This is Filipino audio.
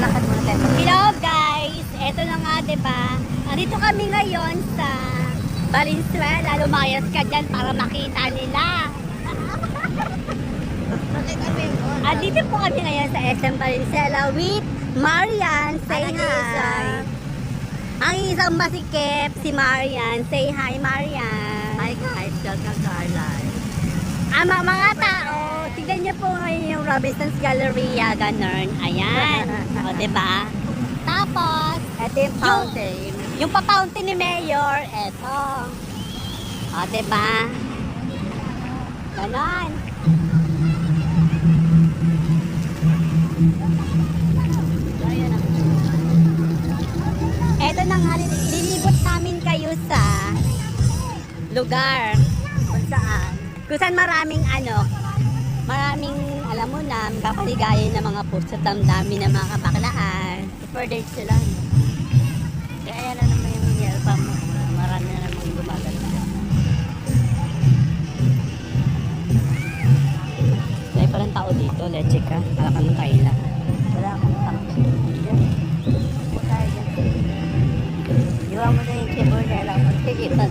lakad muna tayo. Hello guys! Eto na nga, diba? Nandito kami ngayon sa Valenzuela. Lumayas ka dyan para makita nila. Dito po kami ngayon sa SM Valenzuela with Marian. Say hi! Ang isang masikip, si Marian. Say hi, Marian. Hi guys, welcome to our live. Mga tao, tignan niyo po ngayon yung Robinson's Galleria, ganun. Ayan. O, diba? Tapos, Ito yung fountain. yung pa-fountain ni Mayor, eto. O, diba? Ganon. Eto na nga, lilibot namin kayo sa lugar. Kung saan? Kung saan maraming maraming, alam mo na, kapaligaya ng mga puso, damdamin ng mga kabaklaan. Super date sila. No? Kaya na naman yung yelpa mo. Marami na naman gumaganda. Dahil parang tao dito, leche ka, para kang kaila. Wala akong taxi. Upo tayo dyan. Iwan mo na yung keyboard na lang. Magtikipan.